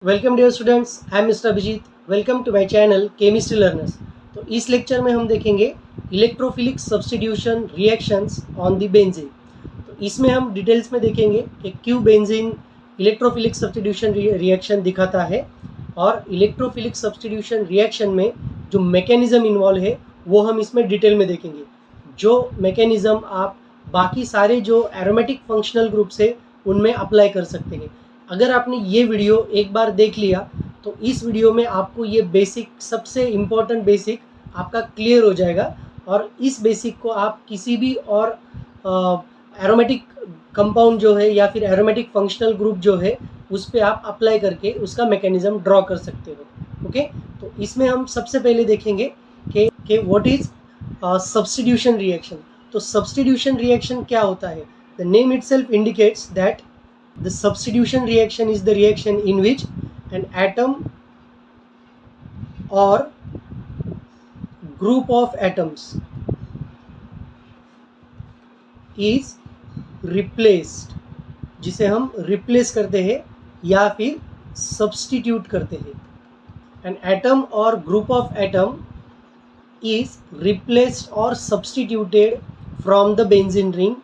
Welcome dear students, I am mister Abhijeet. Welcome to my channel chemistry learners. तो इस lecture में हम देखेंगे electrophilic substitution reactions on the benzene. तो इसमें हम डिटेल्स में देखेंगे कि क्यों बेंजीन इलेक्ट्रोफिलिक सब्स्टिट्यूशन रिएक्शन दिखाता है और इलेक्ट्रोफिलिक सब्स्टिट्यूशन रिएक्शन में जो मैकेनिज्म इन्वॉल्व है वो हम इसमें डिटेल में देखेंगे। जो मैकेनिज्म आप बाकी सारे जो एरोमेटिक फंक्शनल ग्रुप्स है उनमें अप्लाई कर सकते हैं। अगर आपने ये वीडियो एक बार देख लिया तो इस वीडियो में आपको ये बेसिक, सबसे इम्पोर्टेंट बेसिक आपका क्लियर हो जाएगा और इस बेसिक को आप किसी भी और एरोमेटिक कंपाउंड जो है या फिर एरोमेटिक फंक्शनल ग्रुप जो है उस पर आप अप्लाई करके उसका मैकेनिज्म ड्रॉ कर सकते हो। ओके, तो इसमें हम सबसे पहले देखेंगे कि व्हाट इज सब्स्टिट्यूशन रिएक्शन। तो सब्स्टिट्यूशन रिएक्शन क्या होता है? The name itself indicates that the substitution reaction is the reaction in which an atom or group of atoms is replaced, जिसे हम replace करते हैं या फिर substitute करते हैं। An atom or group of atom is replaced or substituted from the benzene ring,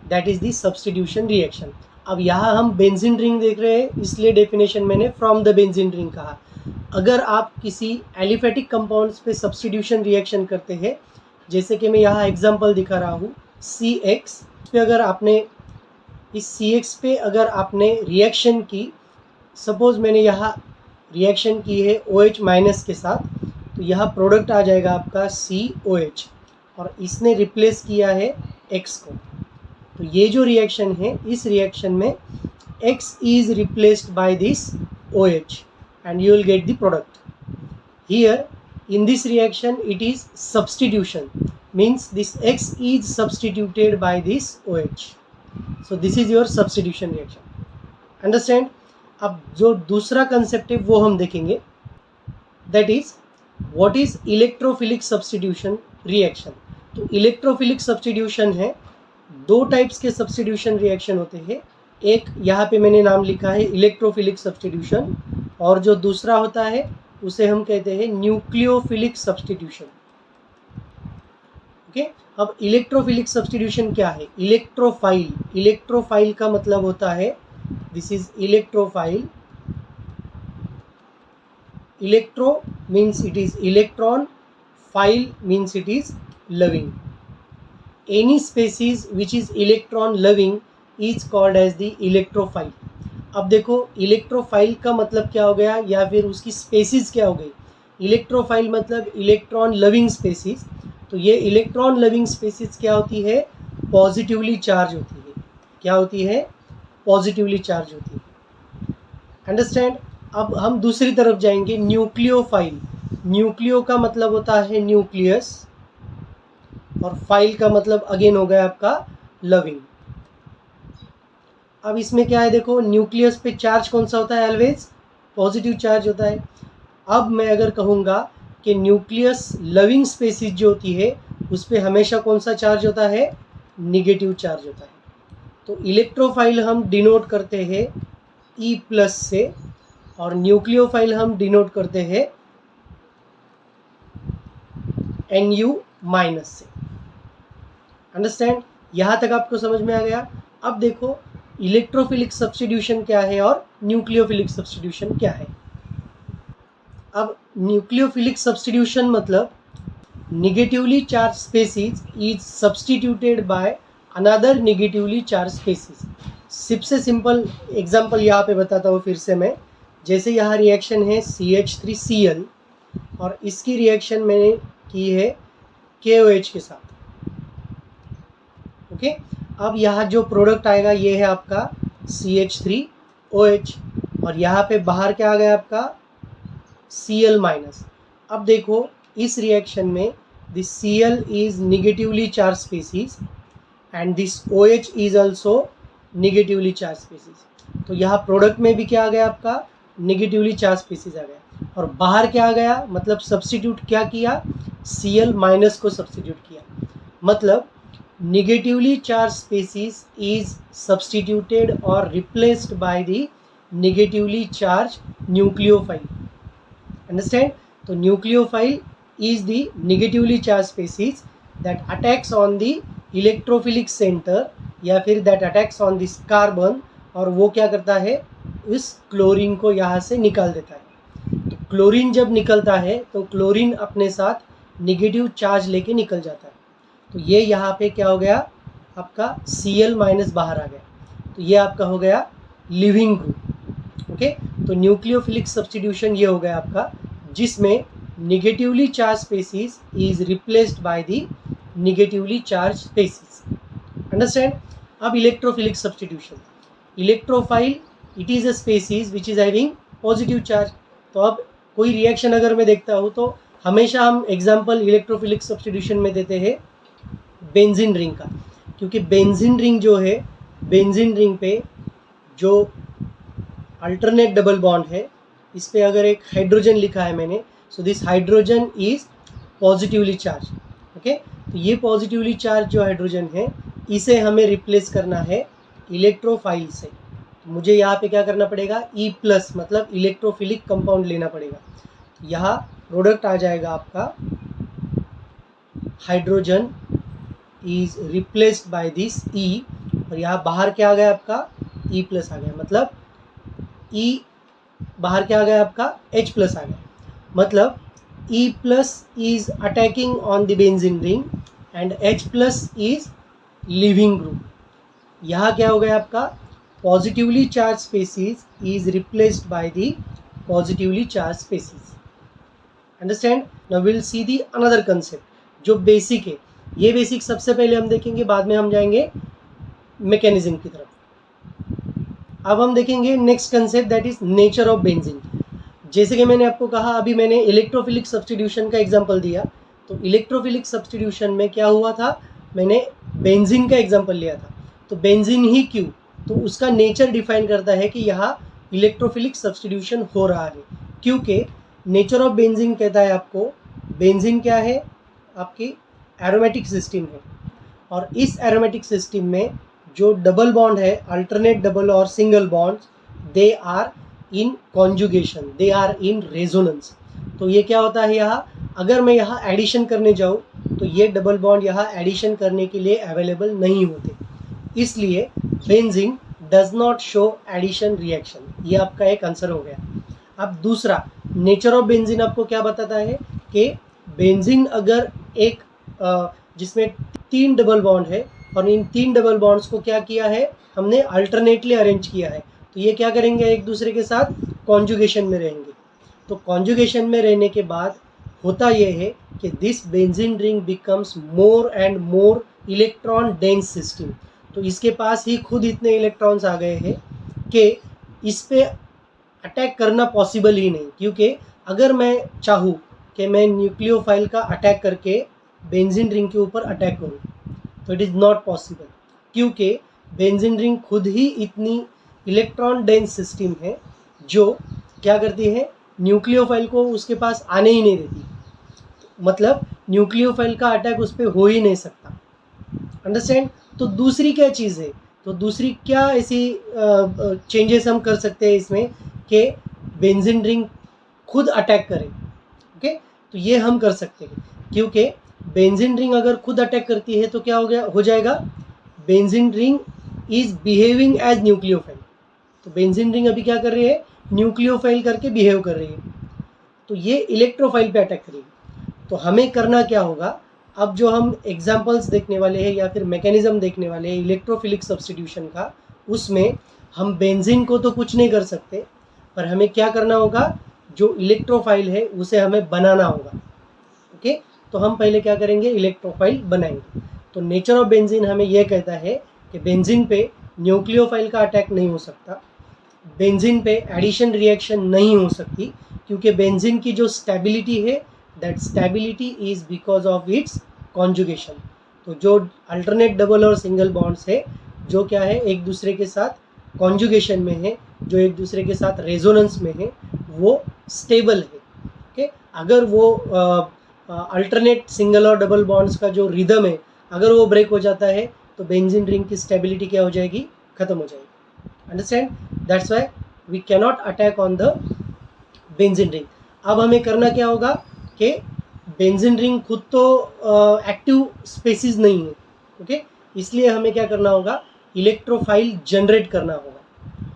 that is the substitution reaction। अब यहाँ हम बेंजीन रिंग देख रहे हैं इसलिए डेफिनेशन मैंने फ्रॉम द बेंजीन रिंग कहा। अगर आप किसी एलिफेटिक कंपाउंड्स पे सब्स्टिट्यूशन रिएक्शन करते हैं, जैसे कि मैं यहाँ एग्जांपल दिखा रहा हूँ CX पे, अगर आपने इस CX पे अगर आपने रिएक्शन की, सपोज मैंने यहाँ रिएक्शन की है OH माइनस के साथ, तो यहाँ प्रोडक्ट आ जाएगा आपका COH और इसने रिप्लेस किया है X को। तो ये जो रिएक्शन है, इस रिएक्शन में X is replaced by this OH and you will get the product. Here in this reaction it is substitution, means this X is substituted by this OH. So this is your substitution reaction. Understand? अब जो दूसरा concept है वो हम देखेंगे, that is what is electrophilic substitution reaction। तो electrophilic substitution है, दो टाइप्स के सब्स्टिट्यूशन रिएक्शन होते हैं। एक यहाँ पे मैंने नाम लिखा है इलेक्ट्रोफिलिक सब्स्टिट्यूशन, और जो दूसरा होता है उसे हम कहते हैं न्यूक्लियोफिलिक सब्स्टिट्यूशन। ओके, अब इलेक्ट्रोफिलिक सब्स्टिट्यूशन क्या है? इलेक्ट्रोफाइल, इलेक्ट्रोफाइल का मतलब होता है, this is electrophile. Electro means it is electron, file means it is loving. Any species which is electron loving is called as the electrophile। अब देखो electrophile का मतलब क्या हो गया या फिर उसकी स्पेसीज क्या हो गई? इलेक्ट्रोफाइल मतलब इलेक्ट्रॉन लविंग स्पेसीज। तो ये इलेक्ट्रॉन लविंग स्पेसीज क्या होती है? पॉजिटिवली चार्ज होती है। क्या होती है? पॉजिटिवली चार्ज होती है। अंडरस्टैंड? अब हम दूसरी तरफ जाएंगे, न्यूक्लियोफाइल। न्यूक्लियो का मतलब होता है न्यूक्लियस और फाइल का मतलब अगेन हो गया आपका लविंग। अब इसमें क्या है, देखो न्यूक्लियस पे चार्ज कौन सा होता है? ऑलवेज पॉजिटिव चार्ज होता है। अब मैं अगर कहूँगा कि न्यूक्लियस लविंग स्पेसीज जो होती है उस पर हमेशा कौन सा चार्ज होता है? निगेटिव चार्ज होता है। तो इलेक्ट्रोफाइल हम डिनोट करते हैं E+ से और न्यूक्लियोफाइल हम डिनोट करते हैं Nu- से। अंडरस्टैंड? यहाँ तक आपको समझ में आ गया? अब देखो इलेक्ट्रोफिलिक सब्स्टिट्यूशन क्या है और न्यूक्लियोफिलिक सब्स्टिट्यूशन क्या है। अब न्यूक्लियोफिलिक सब्स्टिट्यूशन मतलब negatively charge species is substituted by another negatively charge species. सबसे सिंपल एग्जांपल यहाँ पे बताता हूँ फिर से मैं। जैसे यहाँ रिएक्शन है CH3Cl और इसकी रिएक्शन मैंने की है KOH के साथ। ओके, अब यहाँ जो प्रोडक्ट आएगा ये है आपका CH3OH और यहाँ पे बाहर क्या आ गया आपका Cl-। अब देखो इस रिएक्शन में this Cl is negatively charge species and this OH is also negatively charge species. तो यहाँ प्रोडक्ट में भी क्या आ गया आपका? निगेटिवली चार्ज स्पेसीज आ गया और बाहर क्या आ गया? मतलब सब्स्टिट्यूट क्या किया? Cl- को सब्स्टिट्यूट किया। मतलब negatively charged species is substituted or replaced by the negatively charged nucleophile. Understand? So nucleophile is the negatively charged species that attacks on the electrophilic center या फिर that attacks on this carbon, और वो क्या करता है, इस chlorine को यहाँ से निकाल देता है। तो क्लोरीन जब निकलता है तो क्लोरीन अपने साथ नेगेटिव चार्ज लेके निकल जाता है। तो ये यहाँ पे क्या हो गया, आपका Cl- बाहर आ गया। तो ये आपका हो गया लिविंग ग्रुप। ओके, तो न्यूक्लियोफिलिक सब्स्टिट्यूशन ये हो गया आपका, जिसमें negatively charge species is replaced by the negatively charge species. Understand? अब electrophilic substitution, electrophile it is a species which is having positive charge. तो अब कोई रिएक्शन अगर मैं देखता हूँ तो हमेशा हम एग्जाम्पल इलेक्ट्रोफिलिक सब्स्टिट्यूशन में देते हैं बेंजीन रिंग का, क्योंकि बेंजीन रिंग जो है, बेंजीन रिंग पे जो अल्टरनेट डबल बॉन्ड है, इस पे अगर एक हाइड्रोजन लिखा है मैंने, so this hydrogen is positively charge. Okay, तो ये पॉजिटिवली चार्ज जो हाइड्रोजन है, इसे हमें रिप्लेस करना है इलेक्ट्रोफाइल से। तो मुझे यहाँ पे क्या करना पड़ेगा, E+, मतलब इलेक्ट्रोफिलिक कंपाउंड लेना पड़ेगा। तो यहाँ प्रोडक्ट आ जाएगा आपका hydrogen is replaced by this E, और यहाँ बाहर क्या आ गया आपका E+ आ गया, मतलब E बाहर क्या आ गया आपका H+ आ गया, मतलब E+ is attacking on the benzene ring and H+ is leaving group. यहाँ क्या हो गया आपका, positively charge species is replaced by the positively charge species. Understand? Now will see the another concept जो बेसिक है। ये बेसिक सबसे पहले हम देखेंगे, बाद में हम जाएंगे मैकेनिज्म की तरफ। अब हम देखेंगे next concept, that is nature of benzene. जैसे कि मैंने आपको कहा, अभी मैंने इलेक्ट्रोफिलिक सब्स्टिट्यूशन का एग्जांपल दिया, तो इलेक्ट्रोफिलिक सब्स्टिट्यूशन में क्या हुआ था, मैंने बेंजीन का एग्जांपल लिया था। तो बेंजीन ही क्यों, तो उसका नेचर डिफाइन करता है कि यहाँ इलेक्ट्रोफिलिक सब्स्टिट्यूशन हो रहा है, क्योंकि नेचर ऑफ बेंजीन कहता है आपको, बेंजीन क्या है, आपकी एरोमेटिक सिस्टम है, और इस एरोमेटिक सिस्टम में जो डबल बॉन्ड है, अल्टरनेट डबल और single bonds, they are in conjugation, they are in resonance. तो ये क्या होता है, यहाँ अगर मैं यहाँ एडिशन करने जाऊँ तो ये डबल बॉन्ड यहाँ एडिशन करने के लिए अवेलेबल नहीं होते, इसलिए benzene does not show addition reaction. ये आपका एक आंसर हो गया। अब दूसरा, नेचर ऑफ बेंजीन आपको क्या बताता है कि बेंजीन अगर एक जिसमें 3 डबल बॉन्ड है, और इन 3 डबल बॉन्ड्स को क्या किया है, हमने अल्टरनेटली अरेंज किया है, तो ये क्या करेंगे, एक दूसरे के साथ कॉन्जुगेशन में रहेंगे। तो कॉन्जुगेशन में रहने के बाद होता यह है कि this benzene ring becomes more and more electron dense system. तो इसके पास ही खुद इतने इलेक्ट्रॉन्स आ गए हैं कि इस पे अटैक करना पॉसिबल ही नहीं, क्योंकि अगर मैं चाहूँ कि मैं न्यूक्लियोफाइल का अटैक करके बेंजीन रिंग के ऊपर अटैक करूँ, तो इट इज़ नॉट पॉसिबल, क्योंकि बेंजीन रिंग खुद ही इतनी इलेक्ट्रॉन डेंस सिस्टम है जो क्या करती है, न्यूक्लियोफाइल को उसके पास आने ही नहीं देती, मतलब न्यूक्लियोफाइल का अटैक उस पर हो ही नहीं सकता। अंडरस्टैंड? तो दूसरी क्या चीज़ है, तो दूसरी क्या ऐसी चेंजेस हम कर सकते हैं इसमें कि बेंजीन रिंग खुद अटैक करे। ओके, तो ये हम कर सकते हैं, क्योंकि बेंजीन रिंग अगर खुद अटैक करती है तो क्या हो जाएगा, benzene ring is behaving as nucleophile. तो बेंजीन रिंग अभी क्या कर रही है, न्यूक्लियोफाइल करके बिहेव कर रही है, तो ये इलेक्ट्रोफाइल पे अटैक करेगी। तो हमें करना क्या होगा, अब जो हम एग्जाम्पल्स देखने वाले हैं या फिर मैकेनिज्म देखने वाले हैं इलेक्ट्रोफिलिक सब्स्टिट्यूशन का, उसमें हम बेंजीन को तो कुछ नहीं कर सकते, पर हमें क्या करना होगा, जो इलेक्ट्रोफाइल है उसे हमें बनाना होगा। ओके, तो हम पहले क्या करेंगे, इलेक्ट्रोफाइल बनाएंगे। तो नेचर ऑफ बेंजीन हमें यह कहता है कि बेंजीन पे न्यूक्लियोफाइल का अटैक नहीं हो सकता, बेंजीन पे एडिशन रिएक्शन नहीं हो सकती, क्योंकि बेंजीन की जो स्टेबिलिटी है, that stability is because of its conjugation. तो जो अल्टरनेट डबल और सिंगल बॉन्ड्स है, जो क्या है, एक दूसरे के साथ कॉन्जुगेशन में है, जो एक दूसरे के साथ रेजोनेंस में है, वो स्टेबल है। ओके, अगर वो अल्टरनेट सिंगल और डबल बॉन्ड्स का जो रिदम है, अगर वो ब्रेक हो जाता है तो बेंजीन रिंग की स्टेबिलिटी क्या हो जाएगी, खत्म हो जाएगी। Understand? That's why we cannot attack on the benzene ring. अब हमें करना क्या होगा कि बेंजीन रिंग खुद तो एक्टिव स्पेसिस नहीं है, ओके, इसलिए हमें क्या करना होगा, इलेक्ट्रोफाइल जनरेट करना होगा,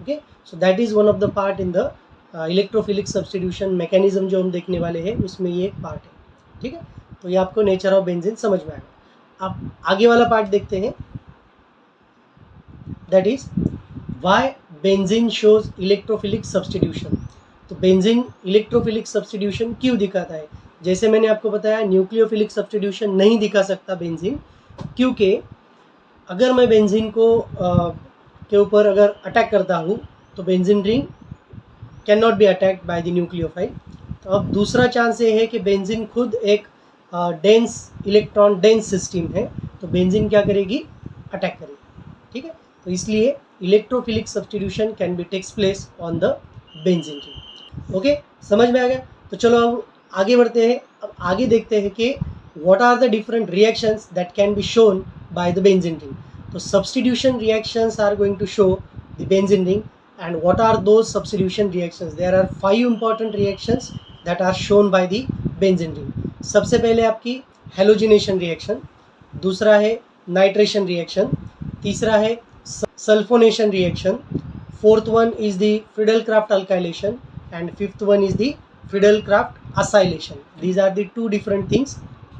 okay. So that is one of the part in the electrophilic substitution mechanism जो हम देखने वाले हैं, उसमें ये एक पार्ट है, ठीक है। तो ये आपको नेचर ऑफ बेंजीन समझ में आएगा। अब आगे वाला पार्ट देखते हैं, that is why benzene shows electrophilic substitution. तो बेंजीन इलेक्ट्रोफिलिक सब्स्टिट्यूशन क्यों दिखाता है? जैसे मैंने आपको बताया, न्यूक्लियोफिलिक सब्स्टिट्यूशन नहीं दिखा सकता बेंजीन, क्योंकि अगर मैं बेंजीन को के ऊपर अगर अटैक करता हूँ तो benzene ring can not be attacked by the nucleophile. तो अब दूसरा चांस ये है कि बेंजीन खुद एक डेंस इलेक्ट्रॉन डेंस सिस्टम है, तो बेंजीन क्या करेगी, अटैक करेगी, ठीक है। तो इसलिए electrophilic substitution can be takes place on the benzene ring, okay, समझ में आ गया। तो चलो अब आगे बढ़ते हैं। अब आगे देखते हैं कि what are the different reactions that can be shown by the benzene ring. तो substitution reactions are going to show the benzene ring, and what are those substitution reactions? There are 5 important reactions that are shown by the benzene ring. सबसे पहले आपकी halogenation reaction, दूसरा है nitration reaction, तीसरा है sulphonation reaction, fourth one is the Friedel Craft alkylation and fifth one is the Friedel Craft acylation. These are the two different things,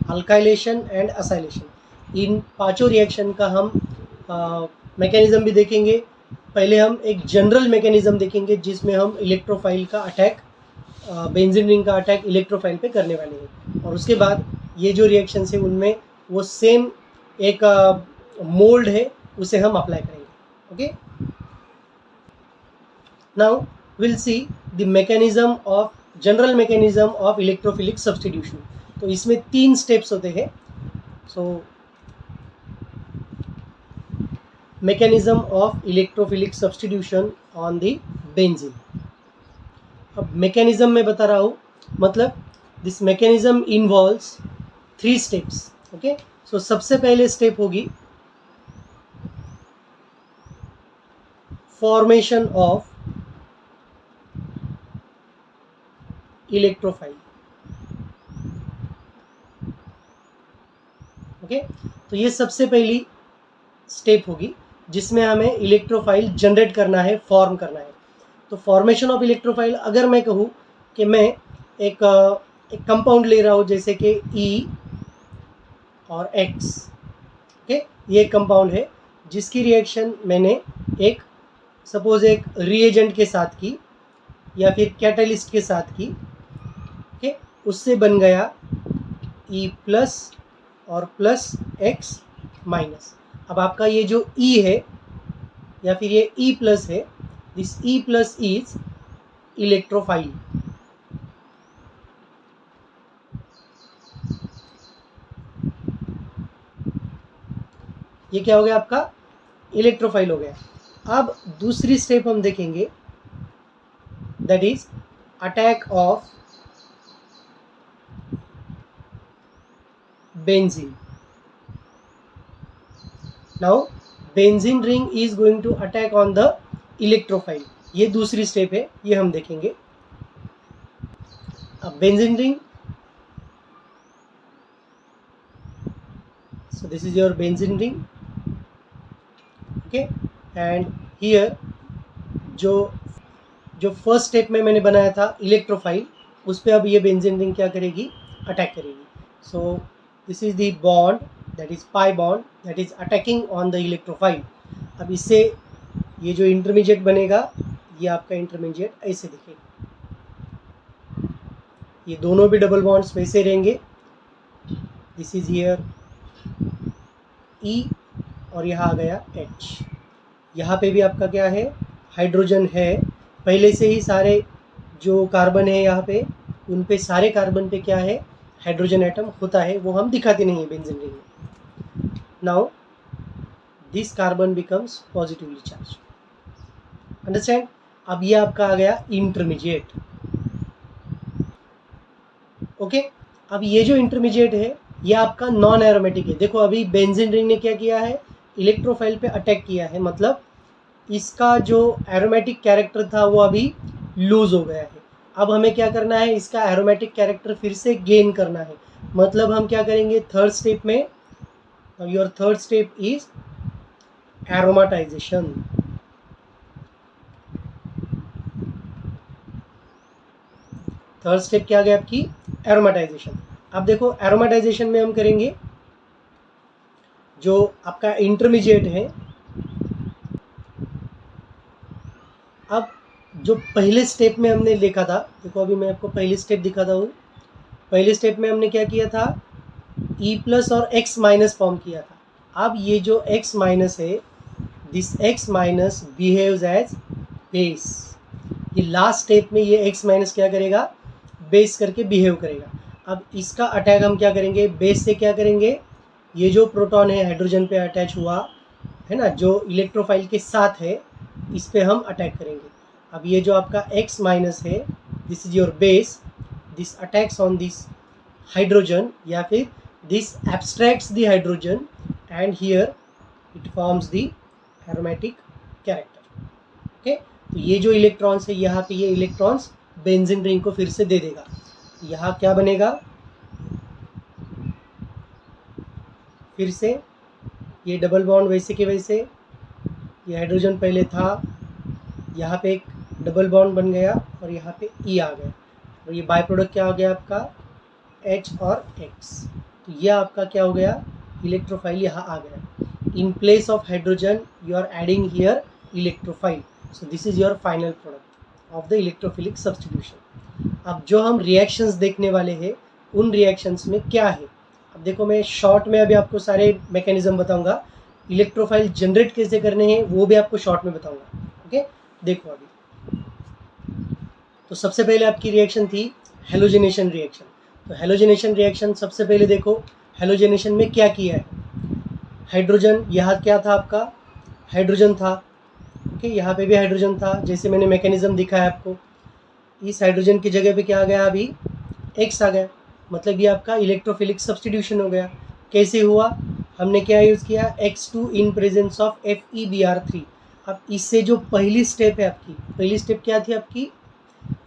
alkylation and acylation. इन पांचों reaction का हम मैकेनिज्म भी देखेंगे। पहले हम एक जनरल मैकेनिज्म देखेंगे जिसमें हम इलेक्ट्रोफाइल का अटैक, बेंजीन रिंग का अटैक इलेक्ट्रोफाइल पे करने वाले हैं, और उसके बाद ये जो रिएक्शंस है उनमें वो सेम एक मोल्ड है, उसे हम अप्लाई करेंगे, okay. Now will see the mechanism of general mechanism of electrophilic substitution. तो इसमें 3 स्टेप्स होते हैं। सो mechanism of electrophilic substitution on the benzene। अब mechanism में बता रहा हूँ, मतलब this mechanism involves 3 steps, okay। so सबसे पहले स्टेप होगी formation of electrophile, okay। तो ये सबसे पहली स्टेप होगी जिसमें हमें इलेक्ट्रोफाइल जनरेट करना है, फॉर्म करना है। तो फॉर्मेशन ऑफ इलेक्ट्रोफाइल, अगर मैं कहूँ कि मैं एक कंपाउंड ले रहा हूँ जैसे कि ई और एक्स, ओके, ये कंपाउंड है जिसकी रिएक्शन मैंने एक सपोज एक रिएजेंट के साथ की या फिर कैटलिस्ट के साथ की, ओके, उससे बन गया ई प्लस और प्लस एक्स माइनस। अब आपका ये जो ई है या फिर ये ई प्लस है, this E plus is electrophile, ये क्या हो गया, आपका इलेक्ट्रोफाइल हो गया। अब दूसरी स्टेप हम देखेंगे, that is attack of benzene. Now benzene ring is going to attack on the electrophile, ये दूसरी स्टेप है, ये हम देखेंगे। अब benzene ring, so this is your benzene ring, okay, and here जो फर्स्ट स्टेप में मैंने बनाया था इलेक्ट्रोफाइल, उस पर अब ये बेंजीन रिंग क्या करेगी, अटैक करेगी। सो this is the bond, that is pi bond, that is attacking on the electrophile. अब इससे ये जो इंटरमीडिएट बनेगा, ये आपका इंटरमीडिएट ऐसे दिखेगा, ये दोनों भी डबल बॉन्ड्स वैसे रहेंगे, दिस इज हियर ई और यहाँ आ गया H। यहाँ पे भी आपका क्या है, हाइड्रोजन है, पहले से ही सारे जो कार्बन है यहाँ पे, उन पे सारे कार्बन पे क्या है, हाइड्रोजन एटम होता है, वो हम दिखाते नहीं है बेंजीन रिंग में। Now this carbon becomes positively charge, understand. अब ये आपका आ गया इंटरमीडिएट, ओके। अब ये जो इंटरमीडिएट है ये आपका नॉन एरोमेटिक है। देखो अभी बेंजीन रिंग ने क्या किया है, इलेक्ट्रोफाइल पे अटैक किया है, मतलब इसका जो एरोमेटिक कैरेक्टर था वो अभी लूज हो गया है। अब हमें क्या करना है, इसका एरोमेटिक कैरेक्टर फिर से गेन करना है। मतलब हम क्या करेंगे थर्ड स्टेप में, your third step is aromatization. Third step क्या गया आपकी, एरोमाटाइजेशन। अब देखो एरोमाटाइजेशन में हम करेंगे जो आपका इंटरमीडिएट है। अब जो पहले स्टेप में हमने लिखा था, देखो अभी मैं आपको पहली स्टेप दिखाता हूँ। पहले स्टेप में हमने क्या किया था, ई प्लस और एक्स माइनस फॉर्म किया था। अब ये जो एक्स माइनस है, this X minus behaves as base. ये लास्ट स्टेप में ये एक्स माइनस क्या करेगा, बेस करके बिहेव करेगा। अब इसका अटैक हम क्या करेंगे, बेस से क्या करेंगे, ये जो प्रोटॉन है हाइड्रोजन पे अटैच हुआ है ना, जो इलेक्ट्रोफाइल के साथ है, इस पे हम अटैक करेंगे। अब ये जो आपका x माइनस है, this is your base, this attacks on this hydrogen, या फिर this abstracts the hydrogen and here it forms the aromatic character. Okay, तो ये जो इलेक्ट्रॉन्स है यहाँ पे, ये इलेक्ट्रॉन्स बेंजीन रिंग को फिर से दे देगा। यहाँ क्या बनेगा, फिर से ये डबल बॉन्ड वैसे के वैसे, ये हाइड्रोजन पहले था, यहाँ पे एक डबल बॉन्ड बन गया और यहाँ पे ई आ गया, और ये बाय प्रोडक्ट क्या हो गया आपका, एच और एक्स। तो ये आपका क्या हो गया, इलेक्ट्रोफाइल यहाँ आ गया। In place of hydrogen you are adding here electrophile. So this is your final product of the electrophilic substitution. अब जो हम रिएक्शंस देखने वाले हैं, उन रिएक्शंस में क्या है, अब देखो मैं शॉर्ट में अभी आपको सारे मैकेनिज्म बताऊंगा। इलेक्ट्रोफाइल जनरेट कैसे करने हैं वो भी आपको शॉर्ट में बताऊंगा। ओके, देखो अभी तो सबसे पहले आपकी रिएक्शन थी हेलोजिनेशन रिएक्शन। तो हेलोजिनेशन रिएक्शन सबसे पहले देखो, हेलोजिनेशन में क्या किया है, हाइड्रोजन यहाँ क्या था आपका, हाइड्रोजन था। ओके, यहाँ पे भी हाइड्रोजन था, जैसे मैंने मैकेनिज्म दिखाया आपको। इस हाइड्रोजन की जगह पे क्या आ गया, अभी एक्स आ गया, मतलब ये आपका इलेक्ट्रोफिलिक सब्स्टिट्यूशन हो गया। कैसे हुआ, हमने क्या यूज़ किया, X2 in presence of FeBr3। अब इससे जो पहली स्टेप है आपकी, पहली स्टेप क्या थी आपकी,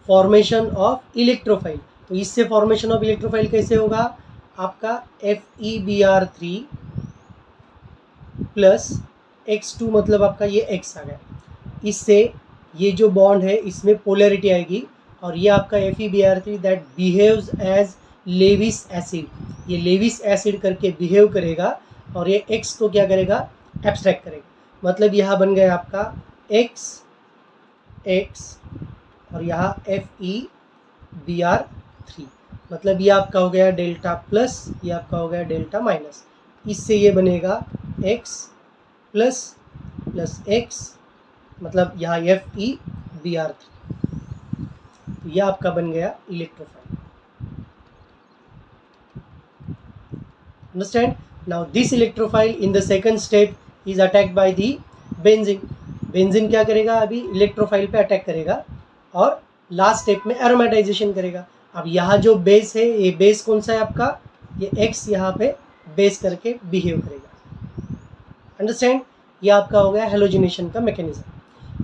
फॉर्मेशन ऑफ इलेक्ट्रोफाइल। तो इससे फॉर्मेशन ऑफ इलेक्ट्रोफाइल कैसे होगा, आपका FeBr3 प्लस X2, मतलब आपका ये X आ गया। इससे ये जो बॉन्ड है इसमें पोलैरिटी आएगी, और ये आपका FeBr3 that behaves as Lewis acid. ये लेविस एसिड करके बिहेव करेगा, और ये X को क्या करेगा, एब्स्ट्रैक्ट करेगा। मतलब यहाँ बन गया आपका X और यहाँ FeBr3, मतलब ये आपका हो गया डेल्टा प्लस, ये आपका हो गया डेल्टा माइनस। इससे ये बनेगा X प्लस प्लस X, मतलब यहाँ FeBr3। तो यह आपका बन गया electrophile. Understand, now this electrophile in the second step is attacked by the benzene. Benzene क्या करेगा, अभी इलेक्ट्रोफाइल पे अटैक करेगा और लास्ट स्टेप में एरोमेटाइजेशन करेगा। अब यहाँ जो बेस है, ये बेस कौन सा है आपका, ये X यहाँ पे बेस करके बिहेव करेगा। अंडरस्टैंड, ये आपका हो गया हेलोजिनेशन का मैकेनिज्म।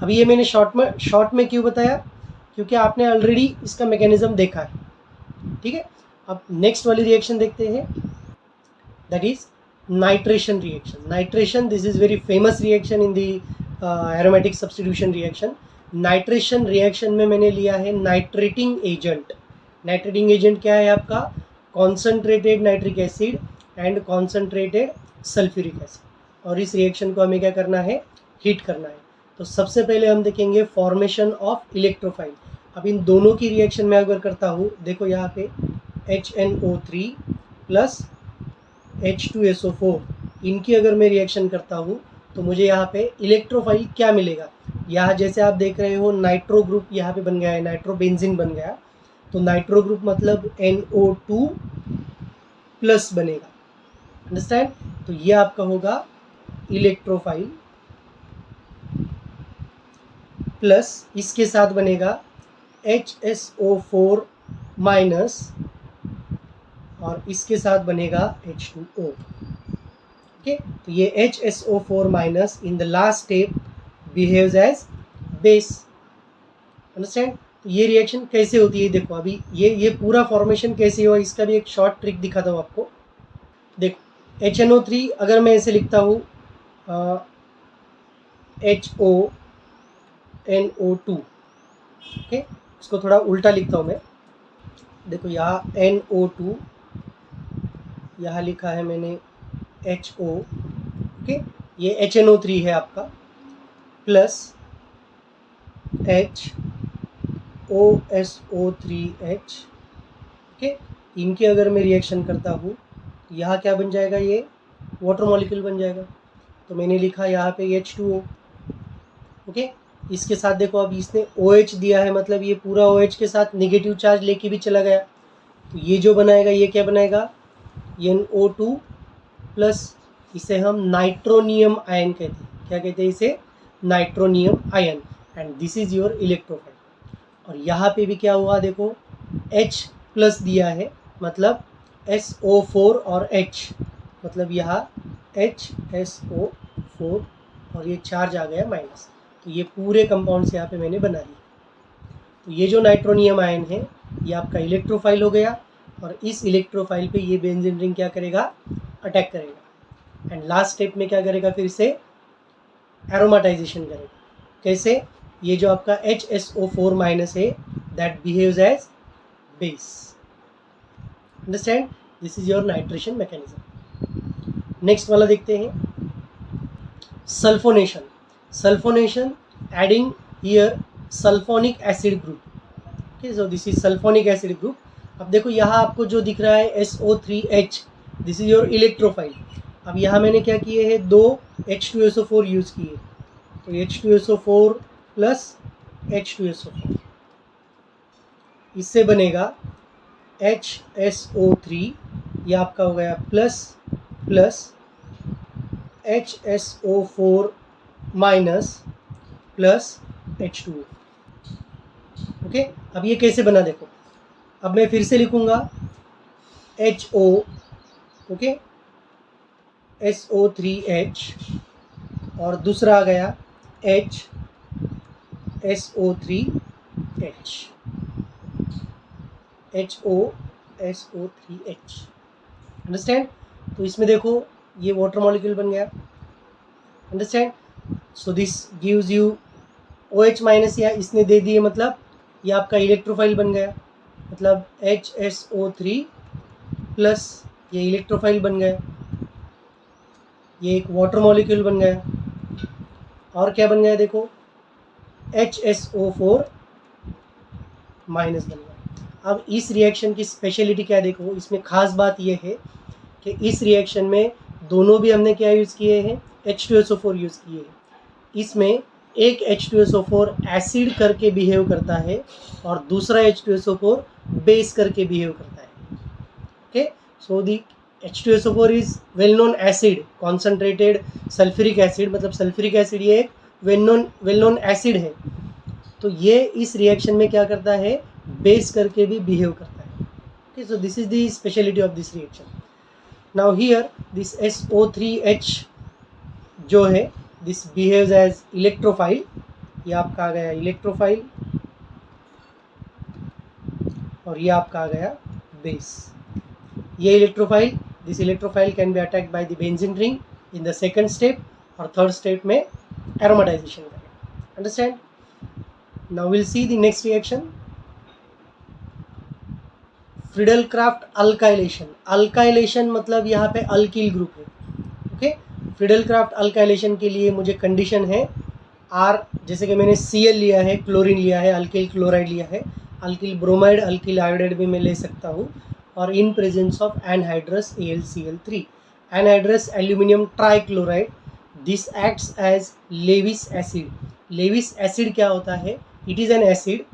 अभी ये मैंने शॉर्ट में क्यों बताया, क्योंकि आपने ऑलरेडी इसका मैकेनिज्म देखा है। ठीक है, अब नेक्स्ट वाली रिएक्शन देखते हैं, that is nitration reaction. Nitration, this is very famous reaction in the aromatic substitution reaction. Nitration reaction में मैंने लिया है नाइट्रेटिंग एजेंट। नाइट्रेटिंग एजेंट क्या है आपका, concentrated nitric acid and concentrated sulphuric acid. और इस रिएक्शन को हमें क्या करना है, हीट करना है। तो सबसे पहले हम देखेंगे फॉर्मेशन ऑफ इलेक्ट्रोफाइल। अब इन दोनों की रिएक्शन में अगर करता हूँ, देखो यहाँ पे HNO3 प्लस H2SO4, इनकी अगर मैं रिएक्शन करता हूँ तो मुझे यहाँ पे इलेक्ट्रोफाइल क्या मिलेगा। यहाँ जैसे आप देख रहे हो नाइट्रो ग्रुप यहाँ पे बन गया है, नाइट्रोबेंजीन बन गया। तो नाइट्रो ग्रुप मतलब NO2 प्लस बनेगा। अंडरस्टैंड, तो ये आपका होगा इलेक्ट्रोफाइल प्लस इसके साथ बनेगा HSO4 माइनस, और इसके साथ बनेगा H2O। ओके, तो ये HSO4 minus in the last step behaves as base. Understand? तो ये रिएक्शन कैसे होती है देखो, अभी ये पूरा फॉर्मेशन कैसे हुआ इसका भी एक शॉर्ट ट्रिक दिखाता हूँ आपको। देखो HNO3 अगर मैं ऐसे लिखता हूँ HONO2, ओके, इसको थोड़ा उल्टा लिखता हूँ मैं। देखो यहाँ NO2, यहाँ लिखा है मैंने HO, ओके, ये HNO3 है आपका, प्लस HOSO3H, ओके। इनके अगर मैं रिएक्शन करता हूँ यहाँ क्या बन जाएगा, ये वाटर मॉलिक्यूल बन जाएगा। तो मैंने लिखा यहाँ पे H2O, ओके। इसके साथ देखो अब इसने OH दिया है, मतलब ये पूरा OH के साथ नेगेटिव चार्ज लेके भी चला गया। तो ये जो बनाएगा ये क्या बनाएगा, NO2 प्लस, इसे हम नाइट्रोनियम आयन कहते हैं। क्या कहते हैं इसे? Nitronium ion. And this is your electrophile. और यहाँ पे भी क्या हुआ देखो, H प्लस दिया है, मतलब SO4 और H, मतलब यहाँ HSO4 और ये चार्ज आ गया माइनस। तो ये पूरे कंपाउंड्स यहाँ पे मैंने बना दिए। तो ये जो नाइट्रोनियम आयन है ये आपका इलेक्ट्रोफाइल हो गया, और इस इलेक्ट्रोफाइल पे ये बेंजीन रिंग क्या करेगा, अटैक करेगा। एंड लास्ट स्टेप में क्या करेगा, फिर से एरोमाटाइजेशन करेगा। कैसे? ये जो आपका HSO4 माइनस है that behaves as base. Understand? This is your nitration mechanism. Next वाला देखते हैं, sulphonation. Sulphonation, adding here sulphonic acid group, okay. So this is sulphonic acid group. अब देखो यहाँ आपको जो दिख रहा है SO3H, this is your electrophile. अब यहाँ मैंने क्या किए हैं, 2 H2SO4 यूज़ किए, तो H2SO4 प्लस H2SO4, इससे बनेगा HSO3, ये आपका हो गया plus plus HSO4 minus plus H2O, okay. अब ये कैसे बना देखो, अब मैं फिर से लिखूंगा HO, ओके, SO3H, और दूसरा आ गया HSO3H, HOSO3H। अंडरस्टैंड? तो इसमें देखो ये वाटर मॉलिक्यूल बन गया। Understand? So this gives you OH minus, या इसने दे दिए, मतलब ये आपका इलेक्ट्रोफाइल बन गया, मतलब HSO3 प्लस ये इलेक्ट्रोफाइल बन गया, ये एक वाटर मॉलिक्यूल बन गया। और क्या बन गया देखो, HSO4 माइनस बन गया। अब इस रिएक्शन की स्पेशलिटी क्या देखो, इसमें खास बात ये है कि इस रिएक्शन में दोनों भी हमने क्या यूज़ किए हैं, H2SO4 यूज़ किए हैं। इसमें एक H2SO4 एसिड करके बिहेव करता है और दूसरा H2SO4 बेस करके बिहेव करता है, okay. So the H2SO4 is well known acid, concentrated sulphuric acid, मतलब सल्फ्यूरिक एसिड ये एक वेल नोन एसिड है। तो ये इस रिएक्शन में क्या करता है, बेस करके भी बिहेव करता है, okay. So this is the speciality of this reaction. Now here this SO3H जो है, दिस बिहेव्स एज इलेक्ट्रोफाइल, ये आपका आ गया इलेक्ट्रोफाइल, और ये आपका आ गया बेस। ये electrophile, this electrophile can be attacked by the benzene ring in the second step, और थर्ड स्टेप में एरोमाटाइजेशन करेगा। Understand? Now will see the next reaction, Friedel-Crafts alkylation. Alkylation मतलब यहाँ पे अल्किल ग्रुप है, ओके। फ्रीडल-क्राफ्ट अल्काइलेशन के लिए मुझे कंडीशन है R, जैसे कि मैंने Cl लिया है, क्लोरीन लिया है, अल्किल क्लोराइड लिया है, अल्किल ब्रोमाइड, अल्किल आयोडाइड भी मैं ले सकता हूँ, और in presence of anhydrous AlCl3, anhydrous aluminium trichloride, this acts as Lewis acid. Lewis acid क्या होता है, इट इज़ एन एसिड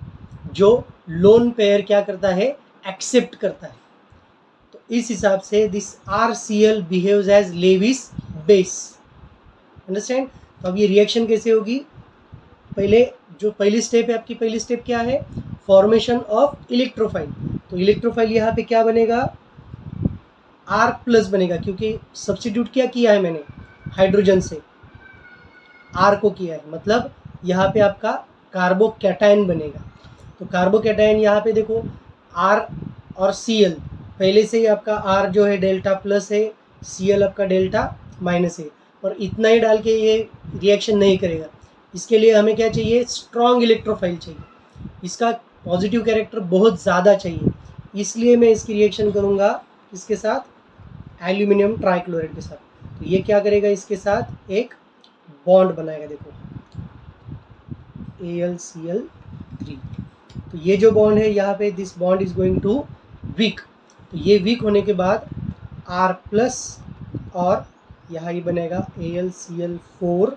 जो लोन पेयर क्या करता है, एक्सेप्ट करता है। तो इस हिसाब से this RCl behaves as Lewis base. Understand? तो अब ये रिएक्शन कैसे होगी, पहले जो पहली स्टेप है आपकी, पहली स्टेप क्या है, फॉर्मेशन ऑफ इलेक्ट्रोफाइल। तो इलेक्ट्रोफाइल यहाँ पे क्या बनेगा, R प्लस बनेगा, क्योंकि सब्स्टिट्यूट क्या किया है मैंने हाइड्रोजन से, आर को किया है, मतलब यहाँ पे आपका कार्बोकैटायन बनेगा। तो कार्बोकैटायन यहाँ पे देखो आर और Cl, पहले से ही आपका आर जो है डेल्टा प्लस है, Cl आपका डेल्टा माइनस है, और इतना ही डाल के ये रिएक्शन नहीं करेगा। इसके लिए हमें क्या चाहिए, स्ट्रॉन्ग इलेक्ट्रोफाइल चाहिए, इसका पॉजिटिव कैरेक्टर बहुत ज़्यादा चाहिए। इसलिए मैं इसकी रिएक्शन करूँगा इसके साथ, एल्यूमिनियम ट्राइक्लोराइड के साथ। तो ये क्या करेगा, इसके साथ एक बॉन्ड बनाएगा, देखो AlCl3। तो ये जो बॉन्ड है यहाँ पे, this bond is going to weak. तो ये वीक होने के बाद R प्लस और यहाँ ही बनेगा AlCl4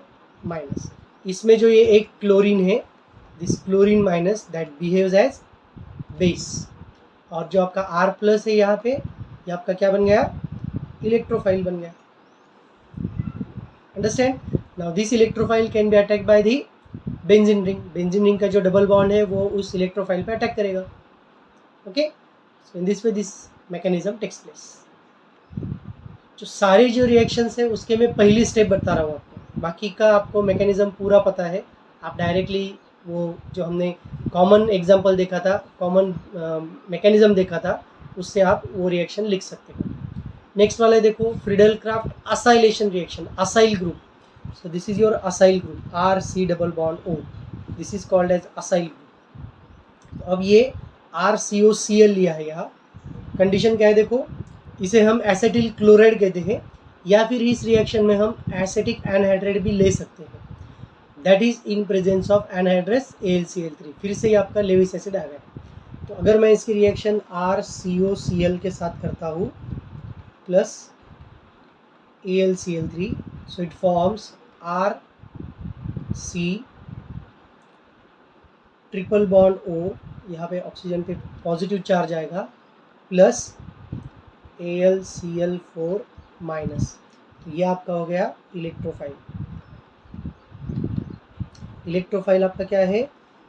माइनस। इसमें जो ये एक क्लोरीन है, this chlorine minus that behaves as base, और जो आपका R प्लस है यहाँ पे, ये आपका क्या बन गया, इलेक्ट्रोफाइल बन गया। Understand? Now this electrophile can be attacked by the benzene ring. Benzene ring का जो डबल बॉन्ड है वो उस इलेक्ट्रोफाइल पे अटैक करेगा। Okay, so in this way this mechanism takes place. जो सारे जो रिएक्शंस है उसके मैं पहली स्टेप बता रहा हूँ आपको, बाकी का आपको मैकेनिज्म पूरा पता है। आप डायरेक्टली वो जो हमने कॉमन एग्जांपल देखा था, कॉमन मैकेनिज्म देखा था, उससे आप वो रिएक्शन लिख सकते हो। नेक्स्ट वाला देखो, Friedel craft acylation reaction, acyl group. So this is your acyl group, RC double bond O. This is called as acyl group. अब ये RCOCl लिया है यहाँ, कंडीशन क्या है देखो, इसे हम एसिटिल क्लोराइड कहते हैं, या फिर इस रिएक्शन में हम एसिटिक एनहाइड्रेट भी ले सकते हैं, that is in presence of anhydrous AlCl3। फिर से ये आपका लेविस एसिड आ गया। तो अगर मैं इसकी रिएक्शन RCOCl के साथ करता हूँ plus AlCl3, so it forms RC triple bond O, यहाँ पे ऑक्सीजन पे पॉजिटिव चार्ज आएगा, प्लस AlCl4 माइनस। तो ये आपका हो गया इलेक्ट्रोफाइल। इलेक्ट्रोफाइल आपका क्या है,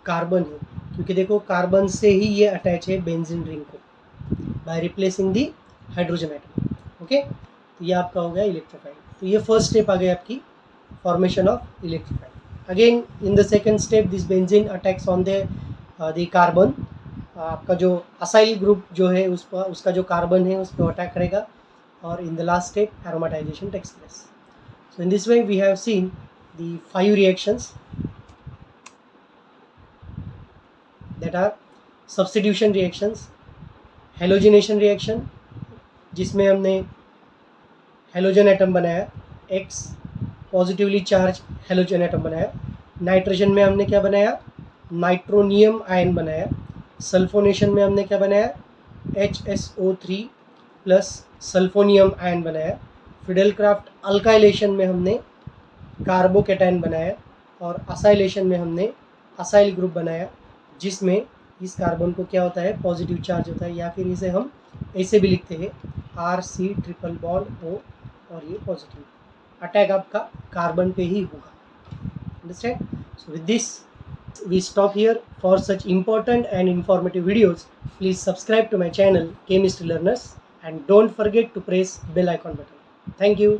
कार्बन है, क्योंकि देखो कार्बन से ही ये अटैच है बेंजीन रिंग को by replacing the hydrogen atom. Okay, तो ये आपका हो गया इलेक्ट्रोफाइल। तो ये फर्स्ट स्टेप आ गया आपकी formation of electrophile. Again in the second step this benzene attacks on the carbon. आपका जो असाइल ग्रुप जो है उसका जो कार्बन है उस पर अटैक करेगा, और in the last step aromatization takes place. So in this way we have seen the 5 reactions that are substitution reactions, halogenation reaction जिसमें हमने हेलोजन एटम बनाया, X positively charge halogen atom बनाया। Nitrogen में हमने क्या बनाया, नाइट्रोनियम आयन बनाया। Sulphonation में हमने क्या बनाया, HSO3 प्लस सल्फोनियम आयन बनाया। फ्रीडल क्राफ्ट अल्काइलेशन में हमने कार्बोकैटायन बनाया, और असाइलेशन में हमने असाइल ग्रुप बनाया, जिसमें इस कार्बन को क्या होता है, पॉजिटिव चार्ज होता है, या फिर इसे हम ऐसे भी लिखते हैं RC ट्रिपल बॉन्ड O, और ये पॉजिटिव। अटैक आपका कार्बन पे ही होगा। Understand? So with this we stop here. For such important and informative videos, please subscribe to my channel Chemistry Learners, and don't forget to press bell icon button. Thank you.